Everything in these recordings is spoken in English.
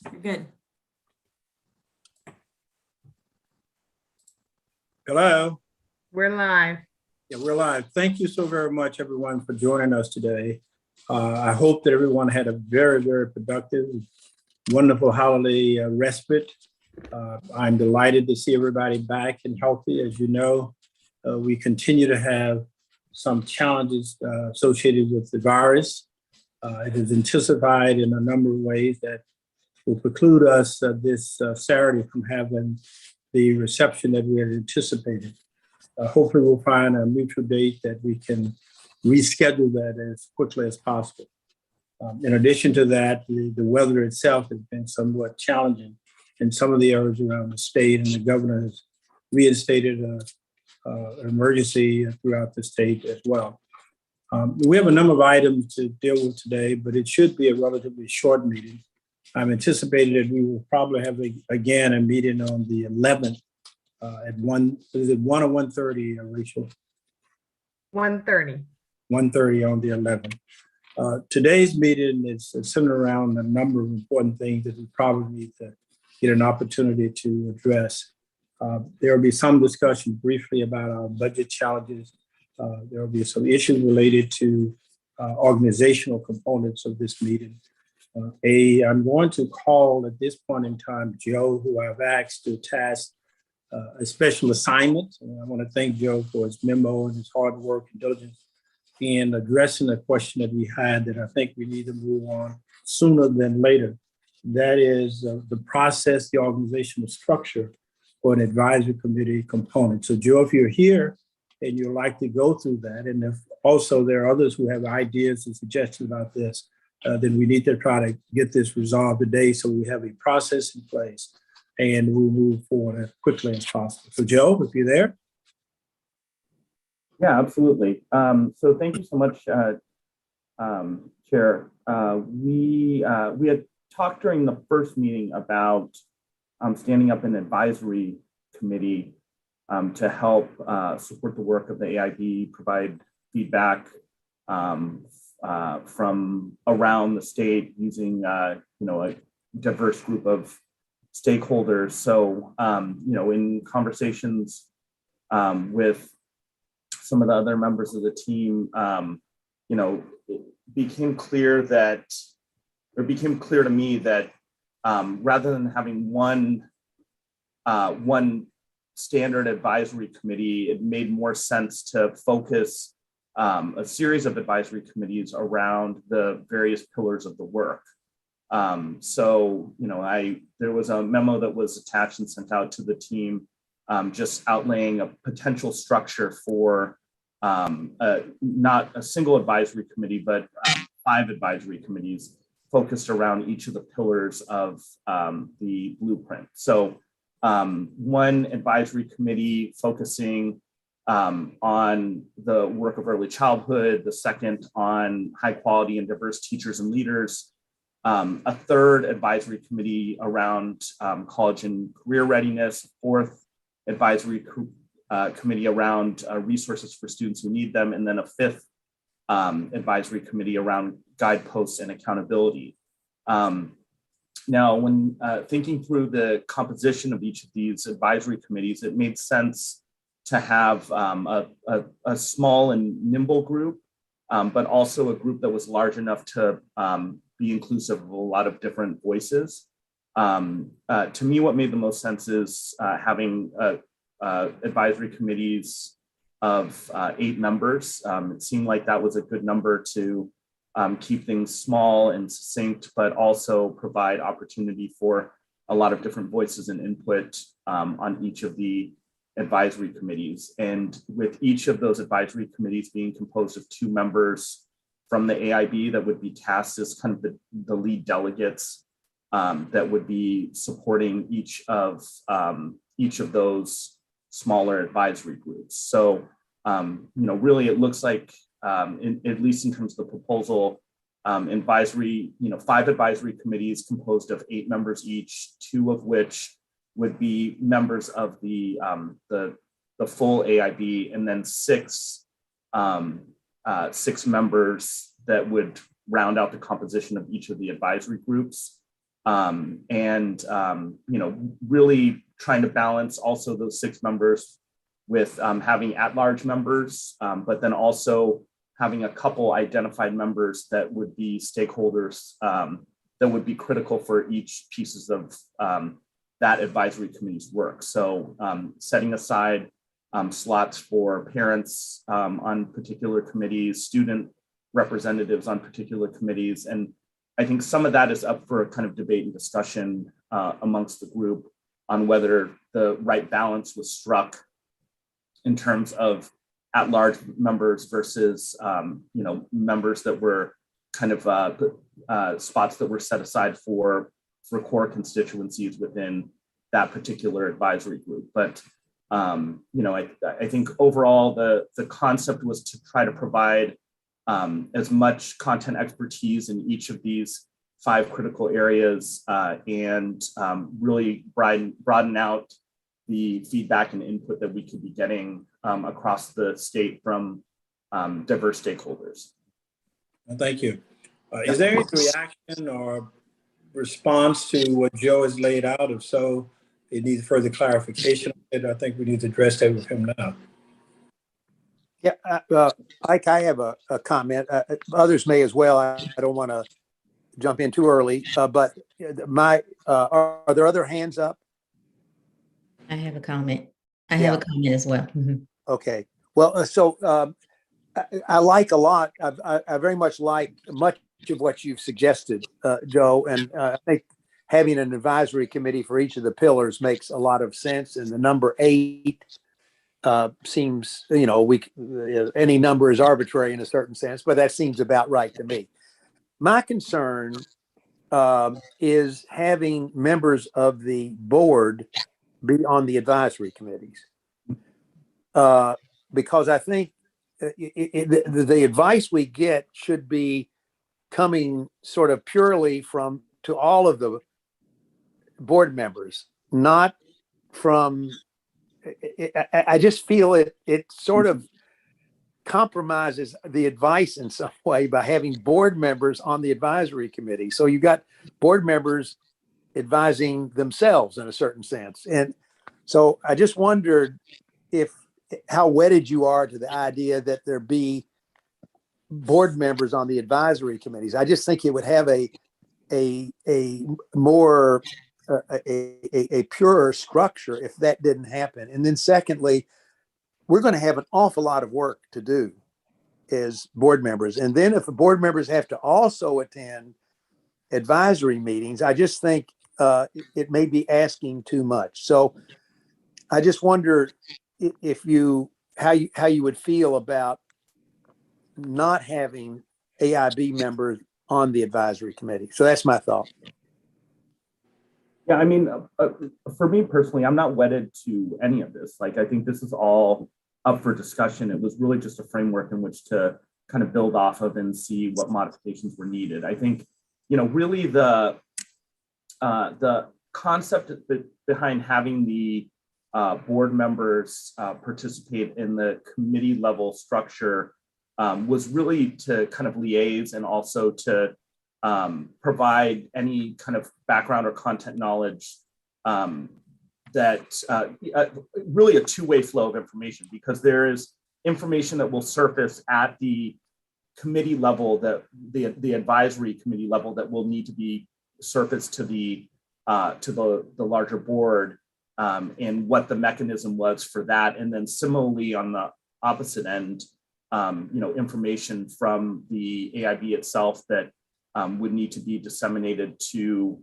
You're good. Hello. We're live. Yeah, we're live. Thank you so very much, everyone, for joining us today. I hope that everyone had a very, very productive, wonderful holiday respite. I'm delighted to see everybody back and healthy. As you know, we continue to have some challenges associated with the virus. It has intensified in a number of ways that will preclude us this Saturday from having the reception that we had anticipated. Hopefully we'll find a mutual date that we can reschedule that as quickly as possible. In addition to that, the weather itself has been somewhat challenging in some of the areas around the state, and the governor has reinstated an emergency throughout the state as well. We have a number of items to deal with today, but it should be a relatively short meeting. I'm anticipating that we will probably have again a meeting on the 11th at 1, is it 1 or 1:30, Rachel? 1:30. 1:30 on the 11th. Today's meeting is centered around a number of important things that we probably need to get an opportunity to address. There will be some discussion briefly about our budget challenges. There will be some issues related to organizational components of this meeting. I'm going to call at this point in time Joe, who I've asked to task a special assignment. And I want to thank Joe for his memo and his hard work and diligence in addressing a question that we had that I think we need to move on sooner than later. That is the process, the organizational structure for an advisory committee component. So Joe, if you're here and you'd like to go through that, and if also there are others who have ideas and suggestions about this, then we need to try to get this resolved today so we have a process in place and we'll move forward as quickly as possible. So Joe, if you're there. Yeah, absolutely. So thank you so much, Chair. We had talked during the first meeting about standing up an advisory committee to help support the work of the AIB, provide feedback from around the state using a diverse group of stakeholders. So in conversations with some of the other members of the team, it became clear to me that rather than having one standard advisory committee, it made more sense to focus a series of advisory committees around the various pillars of the work. There was a memo that was attached and sent out to the team just outlaying a potential structure for not a single advisory committee, but 5 advisory committees focused around each of the pillars of the blueprint. So one advisory committee focusing on the work of early childhood, the second on high quality and diverse teachers and leaders, a third advisory committee around college and career readiness, a fourth advisory committee around resources for students who need them, and then a fifth advisory committee around guideposts and accountability. Now, when thinking through the composition of each of these advisory committees, it made sense to have a small and nimble group, but also a group that was large enough to be inclusive of a lot of different voices. To me, what made the most sense is having advisory committees of 8 members. It seemed like that was a good number to keep things small and succinct, but also provide opportunity for a lot of different voices and input on each of the advisory committees. And with each of those advisory committees being composed of 2 members from the AIB that would be tasked as kind of the lead delegates that would be supporting each of those smaller advisory groups. So, really it looks like, at least in terms of the proposal, 5 advisory committees composed of 8 members each, 2 of which would be members of the full AIB, and then 6 members that would round out the composition of each of the advisory groups. really trying to balance also those 6 members with having at-large members, but then also having a couple identified members that would be stakeholders that would be critical for each pieces of that advisory committee's work. So setting aside slots for parents on particular committees, student representatives on particular committees. And I think some of that is up for a kind of debate and discussion amongst the group on whether the right balance was struck in terms of at-large members versus members that were kind of spots that were set aside for core constituencies within that particular advisory group. But I think overall the concept was to try to provide as much content expertise in each of these 5 critical areas and really broaden out the feedback and input that we could be getting across the state from diverse stakeholders. Well, thank you. Is there any reaction or response to what Joe has laid out? If so, it needs further clarification. I think we need to address that with him now. Yeah, Ike, I have a comment. Others may as well. I don't want to jump in too early, but are there other hands up? I have a comment. I have a comment as well. Mhm. Okay. Well, so I like a lot. I very much like much of what you've suggested, Joe, and I think having an advisory committee for each of the pillars makes a lot of sense. And the number 8 seems, any number is arbitrary in a certain sense, but that seems about right to me. My concern is having members of the board be on the advisory committees, because I think the advice we get should be coming sort of purely to all of the board members, not from. I just feel it sort of compromises the advice in some way by having board members on the advisory committee. So you got board members advising themselves in a certain sense. And so I just wondered how wedded you are to the idea that there be board members on the advisory committees. I just think it would have a more a purer structure if that didn't happen. And then secondly, we're going to have an awful lot of work to do as board members. And then if the board members have to also attend advisory meetings, I just think it may be asking too much. So I just wonder how you would feel about not having AIB members on the advisory committee. So that's my thought. Yeah, I mean, for me personally, I'm not wedded to any of this. Like, I think this is all up for discussion. It was really just a framework in which to kind of build off of and see what modifications were needed. I think, really the concept behind having the board members participate in the committee level structure was really to kind of liaise and also to provide any kind of background or content knowledge that really a two-way flow of information, because there is information that will surface at the committee level, that the advisory committee level, that will need to be surfaced to the larger board, and what the mechanism was for that. And then similarly on the opposite end, information from the AIB itself that would need to be disseminated to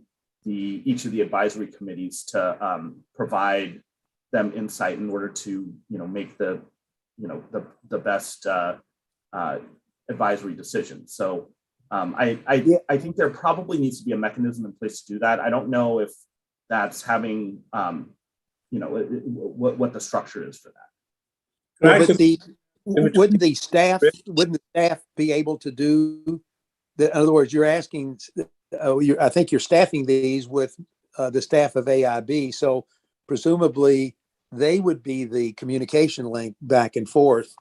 each of the advisory committees to provide them insight in order to make the best advisory decision. So I think there probably needs to be a mechanism in place to do that. I don't know if that's having what the structure is for that. Wouldn't the staff be able to do that? In other words, you're asking, I think you're staffing these with the staff of AIB. So presumably they would be the communication link back and forth.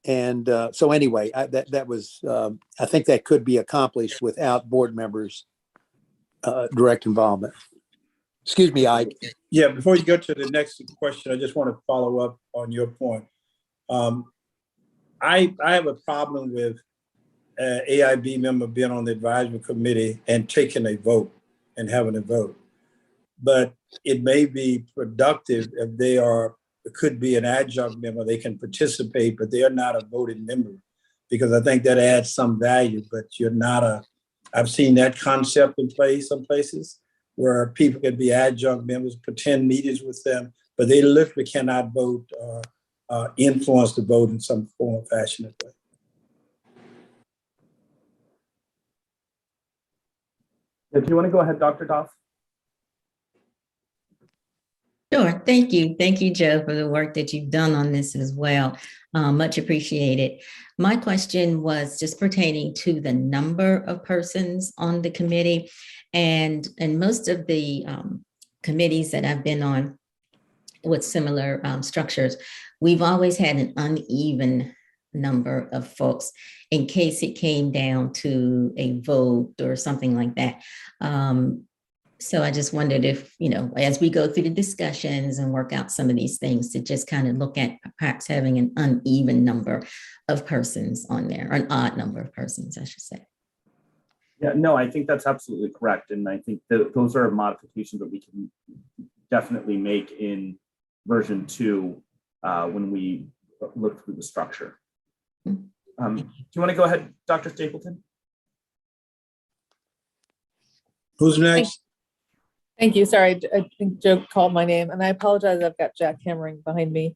And so anyway, that was, I think that could be accomplished without board members direct involvement. Excuse me, Ike. Yeah, before you go to the next question, I just want to follow up on your point. I have a problem with AIB member being on the advisory committee and taking a vote and having a vote. But it may be productive if they are, it could be an adjunct member, they can participate, but they are not a voting member, because I think that adds some value, but you're not a, I've seen that concept in place, some places where people can be adjunct members, pretend meetings with them, but they literally cannot vote or influence the vote in some form or fashion. Do you want to go ahead, Dr. Doff? Sure. Thank you. Thank you, Joe, for the work that you've done on this as well. Much appreciated. My question was just pertaining to the number of persons on the committee, and most of the committees that I've been on with similar structures, we've always had an uneven number of folks in case it came down to a vote or something like that. So I just wondered if, as we go through the discussions and work out some of these things, to just kind of look at perhaps having an uneven number of persons on there, or an odd number of persons, I should say. Yeah, no, I think that's absolutely correct. And I think that those are modifications that we can definitely make in version 2 when we look through the structure. Do you want to go ahead, Dr. Stapleton? Who's next? Thank you. Sorry, I think Joe called my name, and I apologize. I've got Jack hammering behind me,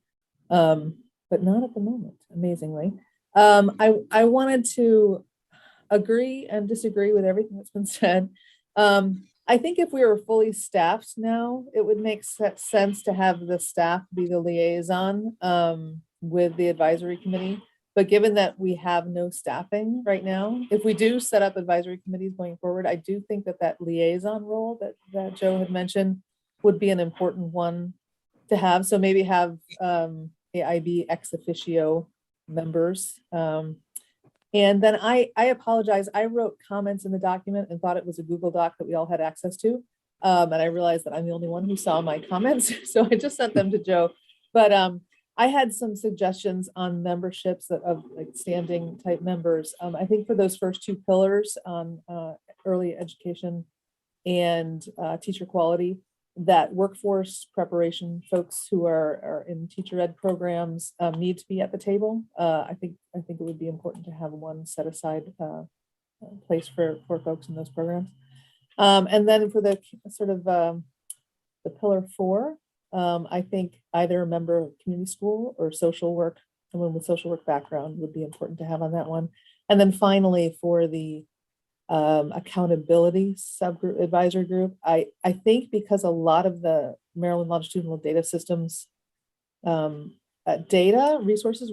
but not at the moment, amazingly. I wanted to agree and disagree with everything that's been said. I think if we were fully staffed now, it would make sense to have the staff be the liaison with the advisory committee. But given that we have no staffing right now, if we do set up advisory committees going forward, I do think that liaison role that Joe had mentioned would be an important one to have. So maybe have AIB ex officio members. And then I apologize. I wrote comments in the document and thought it was a Google Doc that we all had access to. And I realized that I'm the only one who saw my comments. So I just sent them to Joe. But I had some suggestions on memberships of like standing type members. I think for those first 2 pillars on early education and teacher quality, that workforce preparation folks who are in teacher ed programs need to be at the table. I think it would be important to have one set aside place for folks in those programs. And then for the sort of the pillar 4, I think either a member of community school or social work, someone with social work background would be important to have on that one. And then finally, for the accountability subgroup advisory group, I think because a lot of the Maryland longitudinal data systems data resources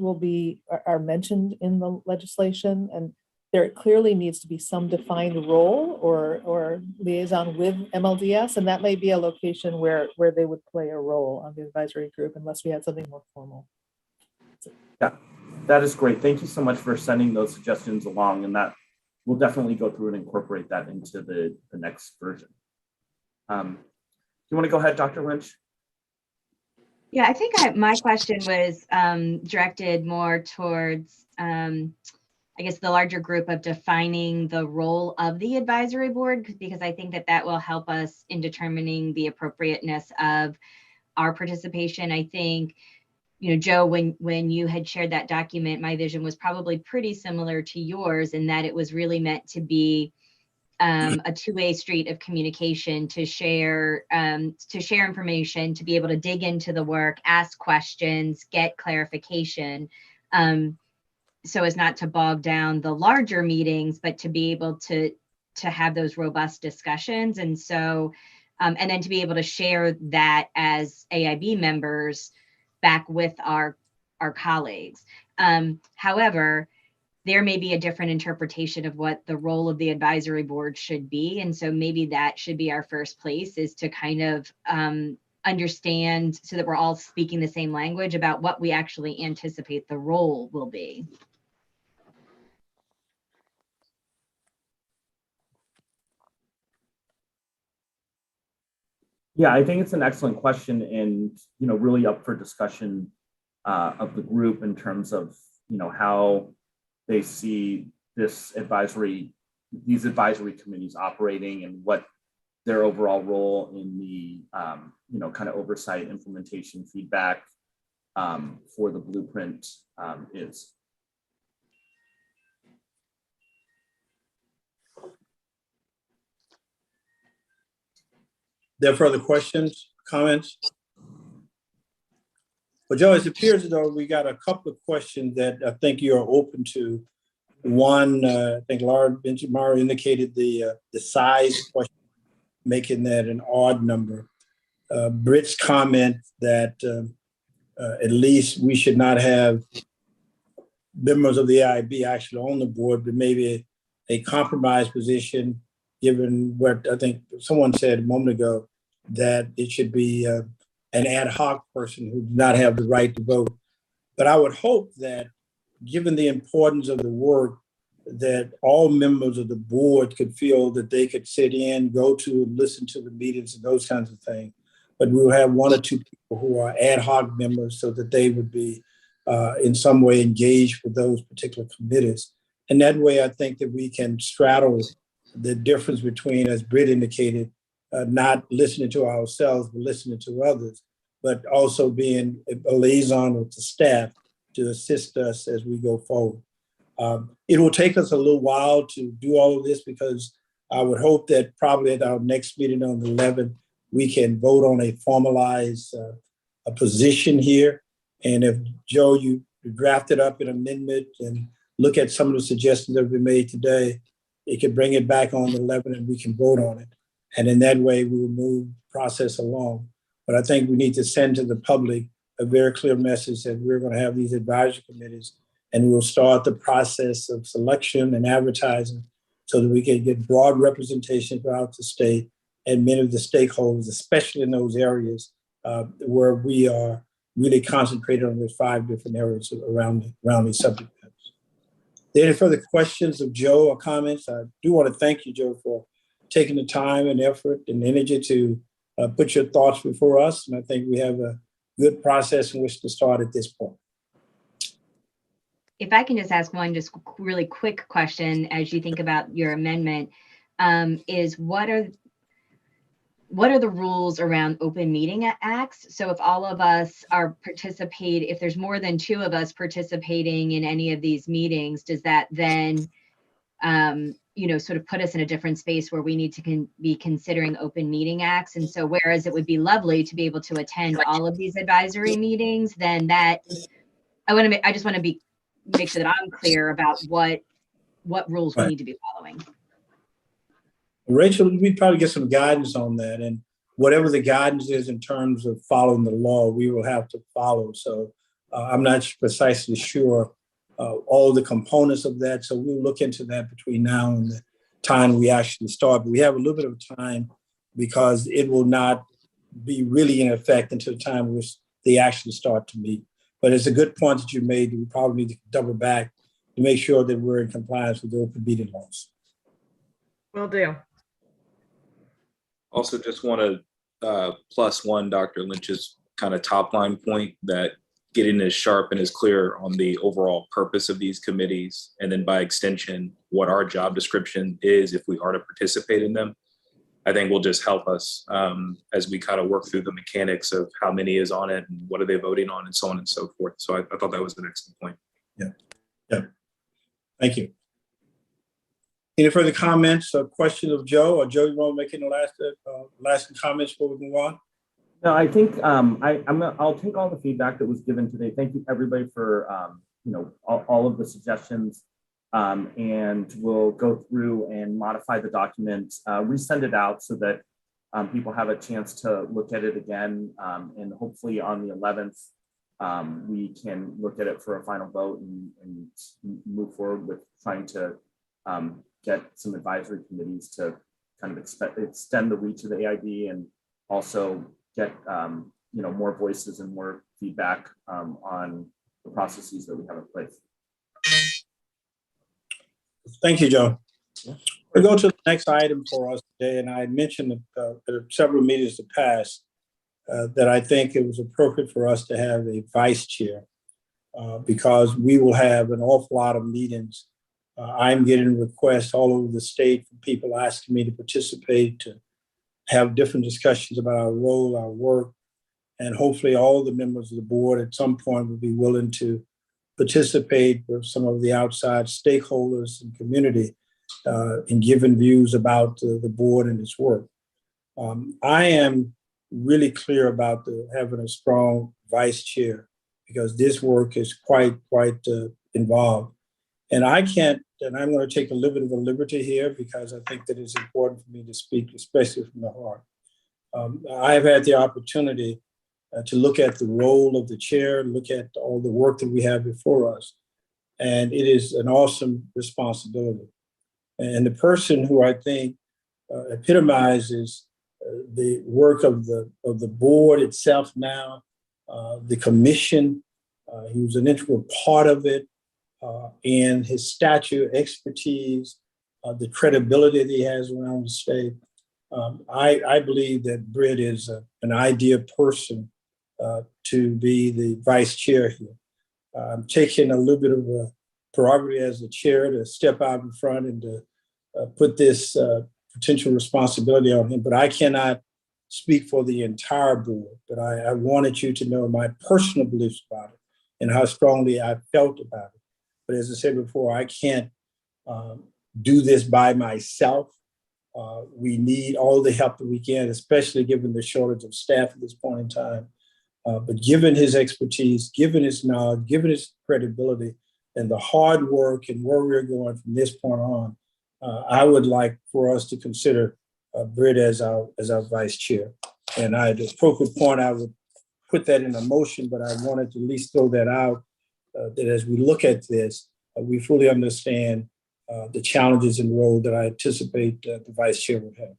are mentioned in the legislation, and there clearly needs to be some defined role or liaison with MLDS, and that may be a location where they would play a role on the advisory group unless we had something more formal. Yeah, that is great. Thank you so much for sending those suggestions along, and that we'll definitely go through and incorporate that into the next version. Do you want to go ahead, Dr. Lynch? Yeah, I think my question was directed more towards I guess the larger group of defining the role of the advisory board, because I think that will help us in determining the appropriateness of our participation. I think, Joe, when you had shared that document, my vision was probably pretty similar to yours in that it was really meant to be a two-way street of communication to share information, to be able to dig into the work, ask questions, get clarification. So as not to bog down the larger meetings, but to be able to have those robust discussions. And so, and then to be able to share that as AIB members back with our colleagues. However, there may be a different interpretation of what the role of the advisory board should be. And so maybe that should be our first place, is to kind of understand so that we're all speaking the same language about what we actually anticipate the role will be. Yeah, I think it's an excellent question, and really up for discussion of the group in terms of how they see these advisory committees operating and what their overall role in the kind of oversight, implementation, feedback for the blueprint is. There further questions, comments? Well, Joe, it appears as though we got a couple of questions that I think you are open to. One, I think Laura Benjamin indicated the size question, making that an odd number. Britt's comment that at least we should not have members of the AIB actually on the board, but maybe a compromise position, given what I think someone said a moment ago, that it should be an ad hoc person who does not have the right to vote. But I would hope that, given the importance of the work, that all members of the board could feel that they could sit in, go to, listen to the meetings and those kinds of things. But we'll have one or two people who are ad hoc members so that they would be in some way engaged with those particular committees. And that way, I think that we can straddle the difference between, as Britt indicated, not listening to ourselves, but listening to others, but also being a liaison with the staff to assist us as we go forward. It will take us a little while to do all of this, because I would hope that probably at our next meeting on the 11th, we can vote on a formalized a position here. And if, Joe, you drafted up an amendment and look at some of the suggestions that have been made today, it could bring it back on the 11th and we can vote on it. And in that way, we will move the process along. But I think we need to send to the public a very clear message that we're going to have these advisory committees, and we'll start the process of selection and advertising so that we can get broad representation throughout the state and many of the stakeholders, especially in those areas where we are really concentrated on those 5 different areas around these subject matters. Are there any further questions of Joe or comments? I do want to thank you, Joe, for taking the time and effort and energy to put your thoughts before us. And I think we have a good process in which to start at this point. If I can just ask one just really quick question as you think about your amendment, is what are the rules around open meeting acts? So if all of us are if there's more than 2 of us participating in any of these meetings, does that then sort of put us in a different space where we need to be considering open meeting acts? And so whereas it would be lovely to be able to attend all of these advisory meetings, then that I just want to make sure that I'm clear about what rules we need to be following. Rachel, we probably get some guidance on that, and whatever the guidance is in terms of following the law, we will have to follow. So I'm not precisely sure all the components of that. So we'll look into that between now and the time we actually start. But we have a little bit of time because it will not be really in effect until the time they actually start to meet. But it's a good point that you made. We probably need to double back to make sure that we're in compliance with the open meeting laws. Will do. Also, just want to plus one Dr. Lynch's kind of top line point that getting as sharp and as clear on the overall purpose of these committees, and then by extension, what our job description is if we are to participate in them, I think will just help us as we kind of work through the mechanics of how many is on it and what are they voting on and so on and so forth. So I thought that was an excellent point. Yeah. Thank you. Any further comments or questions of Joe? Or Joe, you want to make any last comments before we move on? No, I think I'll take all the feedback that was given today. Thank you everybody for all of the suggestions, and we'll go through and modify the document, resend it out so that people have a chance to look at it again, and hopefully on the 11th we can look at it for a final vote and move forward with trying to get some advisory committees to kind of extend the reach of the AIB and also get more voices and more feedback on the processes that we have in place. Thank you, Joe. Yeah. We go to the next item for us today, and I had mentioned at several meetings to pass that I think it was appropriate for us to have a vice chair because we will have an awful lot of meetings. I'm getting requests all over the state from people asking me to participate, to have different discussions about our role, our work, and hopefully all the members of the board at some point will be willing to participate with some of the outside stakeholders and community in giving views about the board and its work. I am really clear about having a strong vice chair because this work is quite involved. And I'm going to take a little bit of a liberty here because I think that it's important for me to speak, especially from the heart. I've had the opportunity to look at the role of the chair, look at all the work that we have before us. And it is an awesome responsibility. And the person who I think epitomizes the work of the board itself now, the commission, he was an integral part of it, and his stature, expertise, the credibility that he has around the state. I believe that Britt is an ideal person to be the vice chair here. I'm taking a little bit of a prerogative as the chair to step out in front and to put this potential responsibility on him, but I cannot speak for the entire board. But I wanted you to know my personal beliefs about it and how strongly I felt about it. But as I said before, I can't do this by myself. We need all the help that we can, especially given the shortage of staff at this point in time. But given his expertise, given his knowledge, given his credibility, and the hard work and where we're going from this point on, I would like for us to consider Britt as our vice chair. And at the appropriate point, I would put that in a motion, but I wanted to at least throw that out, that as we look at this, we fully understand the challenges and role that I anticipate the vice chair would have.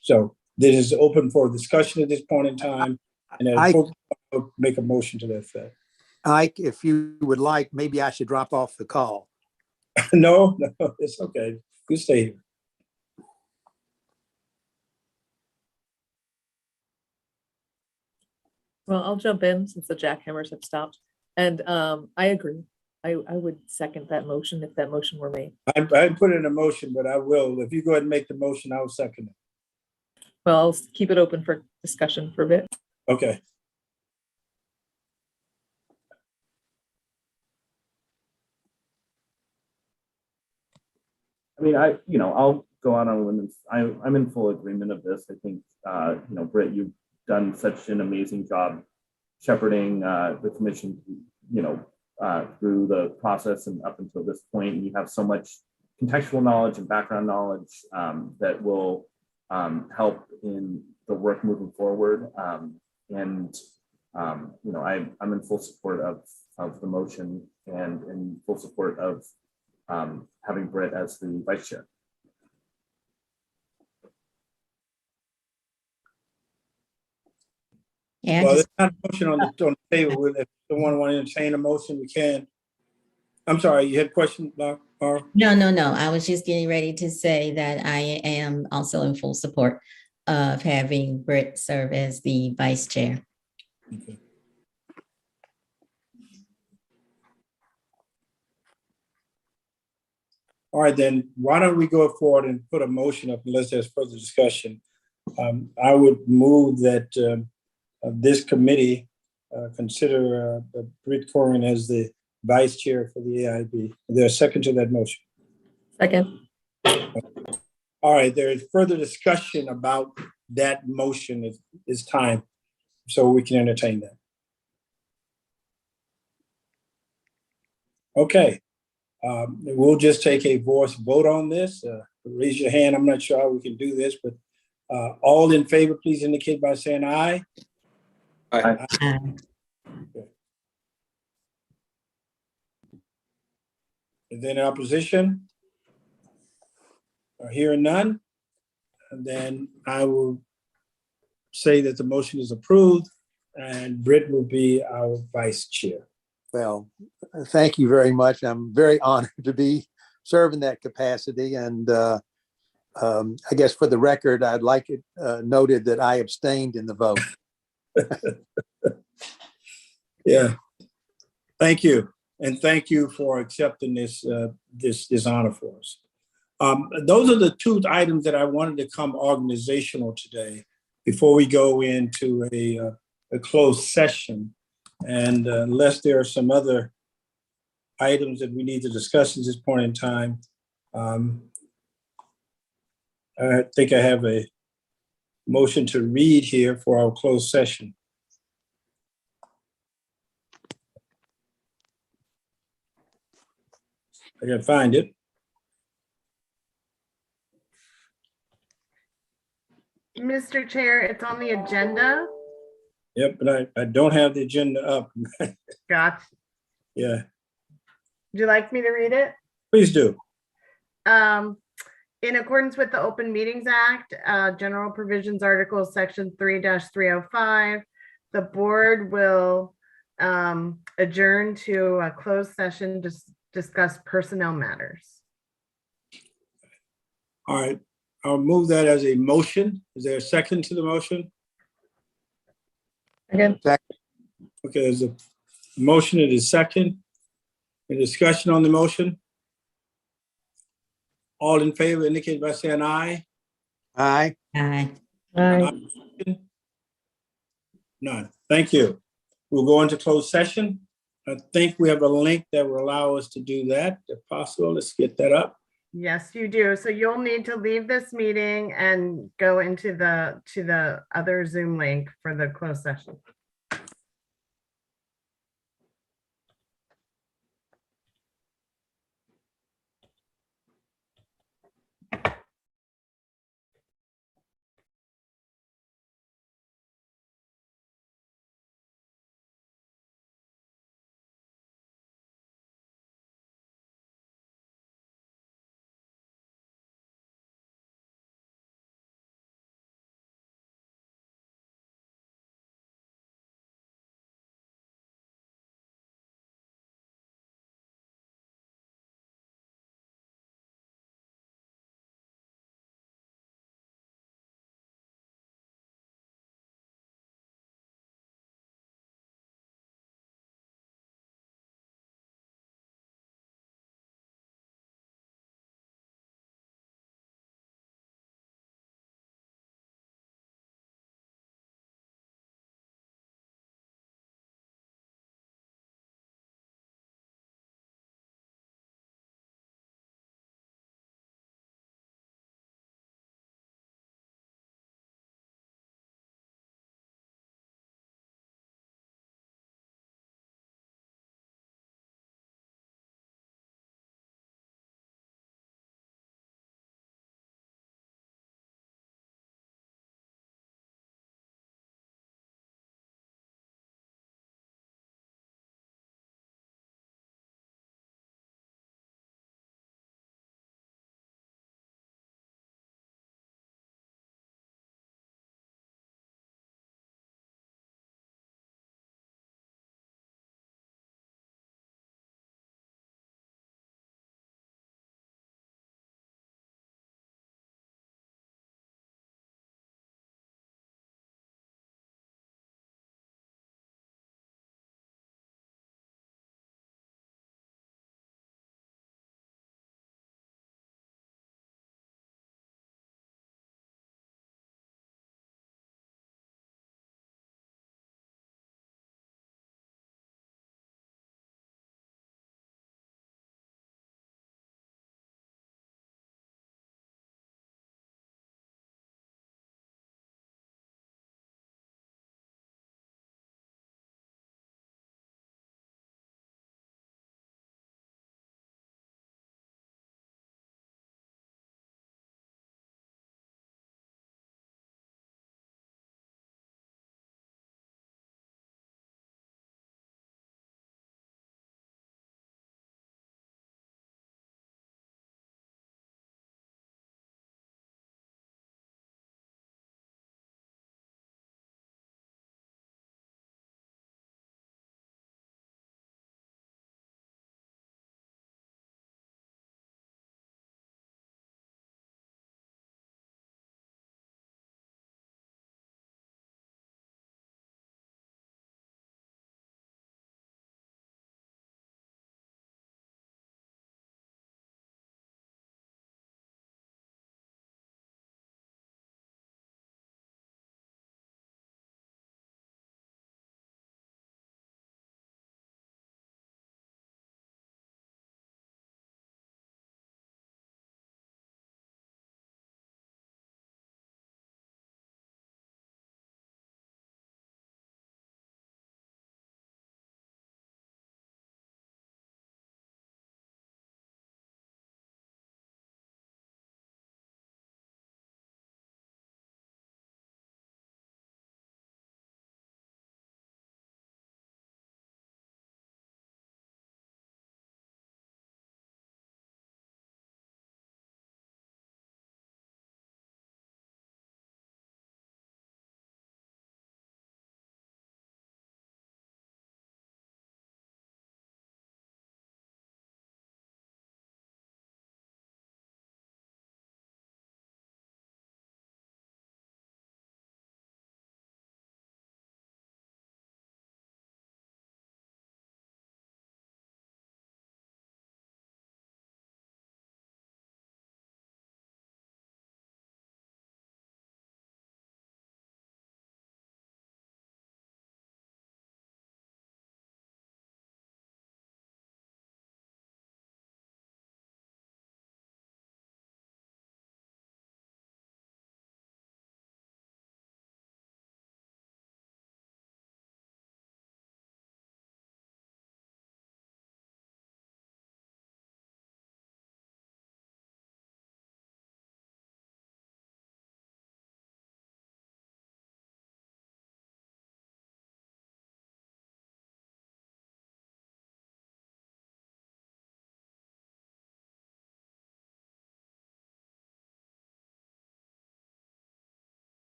So this is open for discussion at this point in time, and I'll make a motion to that effect. Ike, if you would like, maybe I should drop off the call. No, it's okay. You stay here. Well, I'll jump in since the jackhammers have stopped. And I agree. I would second that motion if that motion were made. I put in a motion, but I will. If you go ahead and make the motion, I'll second it. Well, I'll keep it open for discussion for a bit. Okay. I mean, I'll go out on a limb. I'm in full agreement of this. I think, Britt, you've done such an amazing job shepherding the commission, through the process and up until this point. And you have so much contextual knowledge and background knowledge that will help in the work moving forward. I'm in full support of the motion and in full support of having Britt as the vice chair. Yeah, Well, there's not a motion on the table. If someone want to entertain a motion, we can. I'm sorry, you had a question, Laura? no. I was just getting ready to say that I am also in full support of having Britt serve as the vice chair. Okay. All right, then why don't we go forward and put a motion up unless there's further discussion. I would move that this committee consider Britt Corin as the vice chair for the AIB. Is there a second to that motion? Second. All right, there is further discussion about that motion. It's time, so we can entertain that. Okay, we'll just take a voice vote on this. Raise your hand. I'm not sure how we can do this, but all in favor, please indicate by saying aye. Aye. Okay. And then opposition? Hearing none, and then I will say that the motion is approved and Britt will be our vice chair. Well, thank you very much. I'm very honored to be serve in that capacity. And I guess for the record, I'd like it noted that I abstained in the vote. Yeah, thank you. And thank you for accepting this honor for us. Those are the two items that I wanted to come organizational today before we go into a closed session. And unless there are some other items that we need to discuss at this point in time, I think I have a motion to read here for our closed session. I can find it. Mr. Chair, it's on the agenda. Yep, but I don't have the agenda up. Gotcha. Yeah, Would you like me to read it? please do. In accordance with the Open Meetings Act, General Provisions Article Section 3-305, the board will adjourn to a closed session to discuss personnel matters. All right, I'll move that as a motion. Is there a second to the motion? Again, Okay, there's a motion and a second. Any discussion on the motion? All in favor indicate by saying aye. Aye. Aye. aye. None. Thank you. We'll go into closed session. I think we have a link that will allow us to do that, if possible. Let's get that up. Yes, you do. So you'll need to leave this meeting and go into the other Zoom link for the closed session.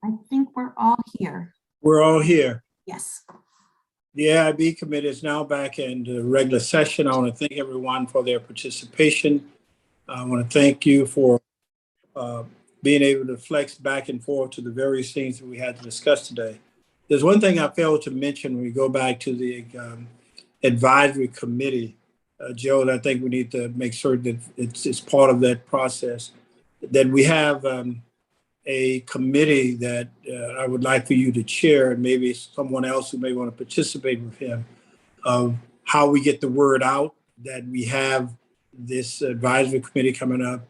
I think we're all here. We're all here. Yes. The AIB committee is now back in the regular session. I want to thank everyone for their participation. I want to thank you for being able to flex back and forth to the various things that we had to discuss today. There's one thing I failed to mention when we go back to the advisory committee, Joe, that I think we need to make sure that it's part of that process, that we have a committee that I would like for you to chair, and maybe someone else who may want to participate with him, of how we get the word out that we have this advisory committee coming up,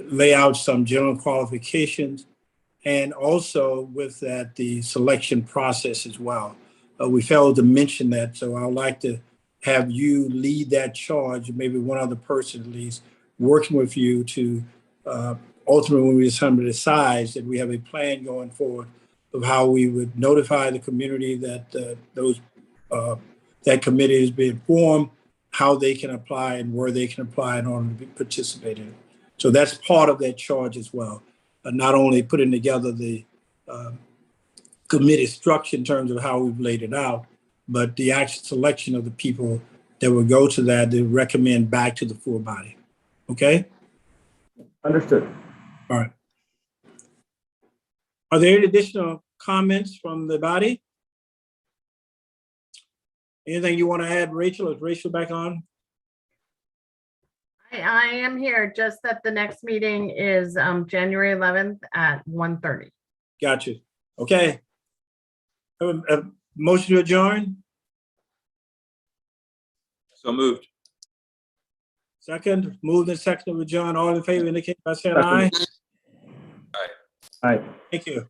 lay out some general qualifications, and also with that, the selection process as well. We failed to mention that, so I'd like to have you lead that charge, maybe one other person at least, working with you to ultimately, when we determine the size, that we have a plan going forward of how we would notify the community that that committee is being formed, how they can apply and where they can apply in order to participate in it. So that's part of that charge as well. Not only putting together the committee structure in terms of how we've laid it out, but the actual selection of the people that will go to that to recommend back to the full body. Okay? Understood. All right. Are there any additional comments from the body? Anything you want to add, Rachel? Is Rachel back on? I am here, just that the next meeting is January 11th at 1:30. Gotcha. Okay. A motion to adjourn? So moved. Second, moved and seconded with John. All in favor indicate by saying aye. All right. Thank you.